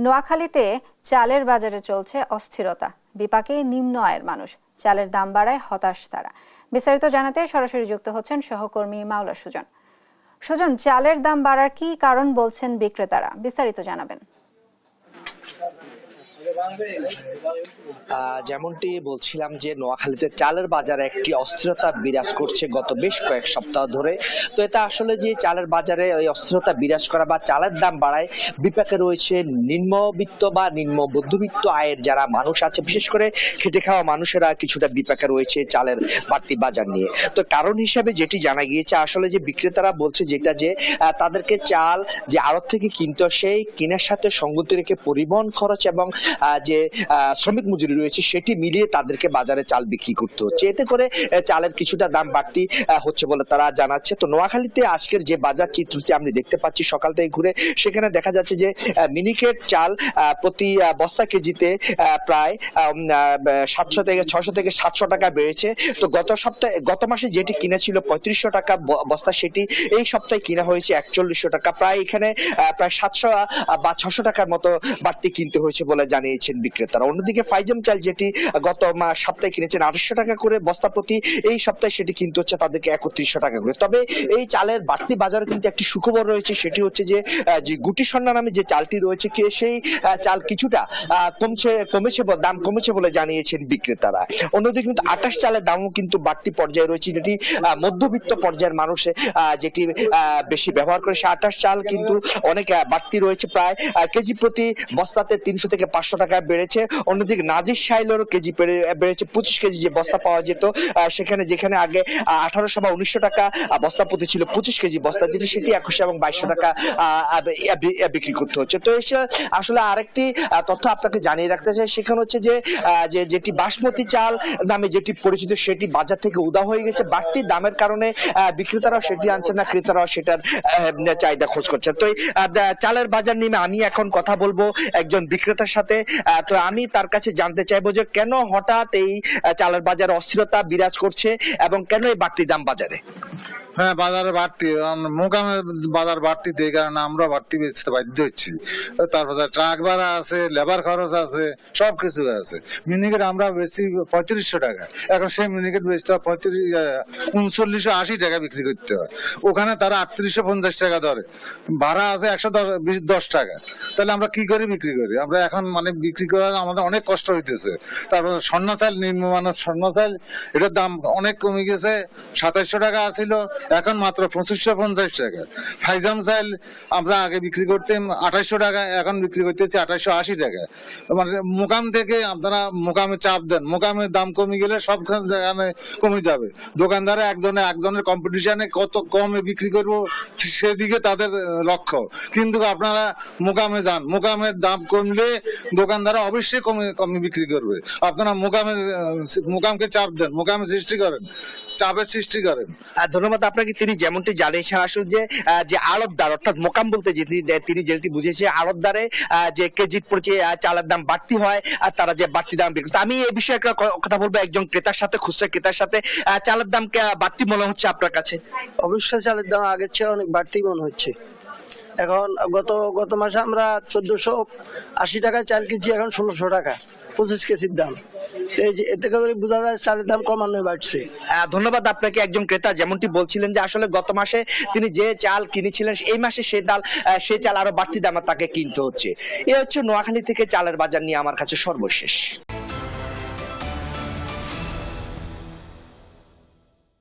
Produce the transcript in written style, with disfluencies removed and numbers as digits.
নোয়াখালীতে চালের বাজারে চলছে অস্থিরতা, বিপাকে নিম্ন আয়ের মানুষ। চালের দাম বাড়ায় হতাশ তারা। বিস্তারিত জানাতে সরাসরি যুক্ত হচ্ছেন সহকর্মী মাওলা সুজন। সুজন, চালের দাম বাড়ার কি কারণ বলছেন বিক্রেতারা? বিস্তারিত জানাবেন। যেমনটি বলছিলাম যে নোয়াখালীতে চালের বাজারে একটি অস্থিরতা বিরাজ করছে গত বেশ কয়েক সপ্তাহ ধরে। তো এটা আসলে যে চালের বাজারে ওই অস্থিরতা বিরাজ করা বা চালের দাম বাড়ায় বিপাকে রয়েছে নিম্নবিত্ত বা নিম্ন মধ্যবিত্ত আয়ের যারা মানুষ আছে, বিশেষ করে খেটে খাওয়া মানুষেরা কিছুটা বিপাকে রয়েছে চালের বাড়তি বাজার নিয়ে। তো কারণ হিসাবে যেটি জানা গিয়েছে, আসলে যে বিক্রেতারা বলছে যেটা যে তাদেরকে চাল যে আড়ত থেকে কিনতে সেই কেনার সাথে সঙ্গতি রেখে পরিবহন খরচ এবং যে শ্রমিক মজুরি রয়েছে সেটি মিলিয়ে তাদেরকে বাজারে চাল বিক্রি করতে হচ্ছে। এতে করে চালের কিছুটা দাম বাড়তি হচ্ছে বলে তারা জানাচ্ছে। তো নোয়াখালীতে আজকের যে বাজার চিত্রটি আমি দেখতে পাচ্ছি সকাল থেকে ঘুরে, সেখানে দেখা যাচ্ছে যে মিনিকেট চাল প্রতি বস্তা কেজিতে প্রায় 700 থেকে 600 থেকে 700 টাকা বেড়েছে। তো গত মাসে যেটি কিনা ছিল 3500 টাকা বস্তা, সেটি এই সপ্তাহে কিনা হয়েছে 4100 টাকা। প্রায় এখানে প্রায় 700 বা 600 টাকার মতো বাড়তি কিনতে হয়েছে বলে জানিয়েছেন বিক্রেতারা। অন্যদিকে ফাইজাম চাল যেটি গত সপ্তাহে কিনেছেন 2800 টাকা করে বস্তা প্রতি, এই সপ্তাহে সেটি কিনতে হচ্ছে তাদেরকে 3100 টাকা করে। তবে এই চালের বাড়তি বাজারে কিন্তু একটি সুখবর রয়েছে, সেটি হচ্ছে যে গুটি সন্না নামে যে চালটি রয়েছে সেই চাল কিছুটা কমেছে দাম কমেছে বলে জানিয়েছেন বিক্রেতারা। অন্যদিকে কিন্তু আটাশ চালের দামও কিন্তু বাড়তি পর্যায়ে রয়েছে, যেটি মধ্যবিত্ত পর্যায়ের মানুষে যেটি বেশি ব্যবহার করে, সে আটাশ চাল কিন্তু অনেক বাড়তি রয়েছে। প্রায় কেজি প্রতি বস্তাতে 300 থেকে 500 টাকা বেড়েছে। অন্যদিকে নাজির শাইলেরও কেজি বেড়েছে। 25 কেজি যে বস্তা পাওয়া যেত যেখানে আগে 1800 বা 1900 টাকা বস্তা প্রতি ছিল 25 কেজি বস্তা, যেটি সেটি 2100 এবং 2200 টাকা বিক্রি করতে হচ্ছে। তো আসলে আরেকটি তথ্য আপনাকে জানিয়ে রাখতে চাই, সেখানে হচ্ছে যে যেটি বাসমতি চাল নামে যেটি পরিচিত সেটি বাজার থেকে উধাও হয়ে গেছে। বাড়তি দামের কারণে বিক্রেতারাও সেটি আনছেন না, ক্রেতারাও সেটার চাহিদা খোঁজ করছেন। তো চালের বাজার নিয়ে আমি এখন কথা বলবো একজন বিক্রেতার সাথে। তো আমি তার কাছে জানতে চাইবো যে কেন হঠাৎ এই চালের বাজারে অস্থিরতা বিরাজ করছে এবং কেন এই বাড়তি দাম বাজারে? হ্যাঁ, বাজারে বাড়তি মোকামে বাজার বাড়তি, এই কারণে আমরা বাড়তি বেচতে বাধ্য হচ্ছি। তারপরে ট্রাক ভাড়া আছে, লেবার খরচ আছে, সবকিছু আছে। মিনিকেট আমরা বেচছি 3500 টাকা, এখন সেই মিনিকেট বেচতে হয় 3980 টাকা বিক্রি করতে হয়। ওখানে তারা 3850 টাকা ধরে, ভাড়া আছে 110 টাকা। তাহলে আমরা কি করে বিক্রি করি? আমরা এখন মানে বিক্রি করা আমাদের অনেক কষ্ট হইতেছে। তারপরে স্বর্ণ চাল, নিম্নমানের স্বর্ণ চাল, এটার দাম অনেক কমে গেছে। 2700 টাকা আছিল, এখন মাত্র 2550 টাকা। ফাইজাম চাল আমরা আগে বিক্রি করতাম 2800 টাকা, এখন বিক্রি করতেছি 2880 টাকা। মানে মোকাম থেকে আপনারা মোকামে চাপ দেন, মোকামের দাম কমে গেলে সবখানে জায়গায় কমে যাবে। দোকানদারে একজনের কম্পিটিশনে কত কমে বিক্রি করব সেদিকে তাদের লক্ষ্য। কিন্তু আপনারা মোকামে যান, মোকামের দাম কমলে দোকানদারা অবশ্যই কমে বিক্রি করবে। আপনারা মোকামকে চাপ দেন, মোকামে সৃষ্টি করেন, চাপের সৃষ্টি করেন। ধন্যবাদ আপনাকে। তিনি যেমনটি জানিয়েছেন আসলে যে আড়তদার, অর্থাৎ মোকাম বলতে তিনি যেটি বুঝিয়েছে আড়তদারে যে কেজি প্রতি চালের দাম বাড়তি হয় আর তারা যে বাড়তি দাম বিক্রি। আমি এই বিষয়ে একটা কথা বলবো একজন ক্রেতার সাথে, খুচরা ক্রেতার সাথে। চালের দাম বাড়তি মনে হচ্ছে আপনার কাছে? অবশ্যই চালের দাম আগের চেয়ে অনেক বাড়তি মনে হচ্ছে। এখন গত মাসে আমরা 1480 টাকায় চাল কিনছি, এখন 1600 টাকা 25 কেজির দাম। এতে করে বোঝা যায় চালের দাম ক্রমান্বয়ে বাড়ছে। ধন্যবাদ আপনাকে। একজন ক্রেতা যেমনটি বলছিলেন যে আসলে গত মাসে তিনি যে চাল কিনেছিলেন এই মাসে সে চাল আরো বাড়তি দামে তাকে কিনতে হচ্ছে। এ হচ্ছে নোয়াখালী থেকে চালের বাজার নিয়ে আমার কাছে সর্বশেষ।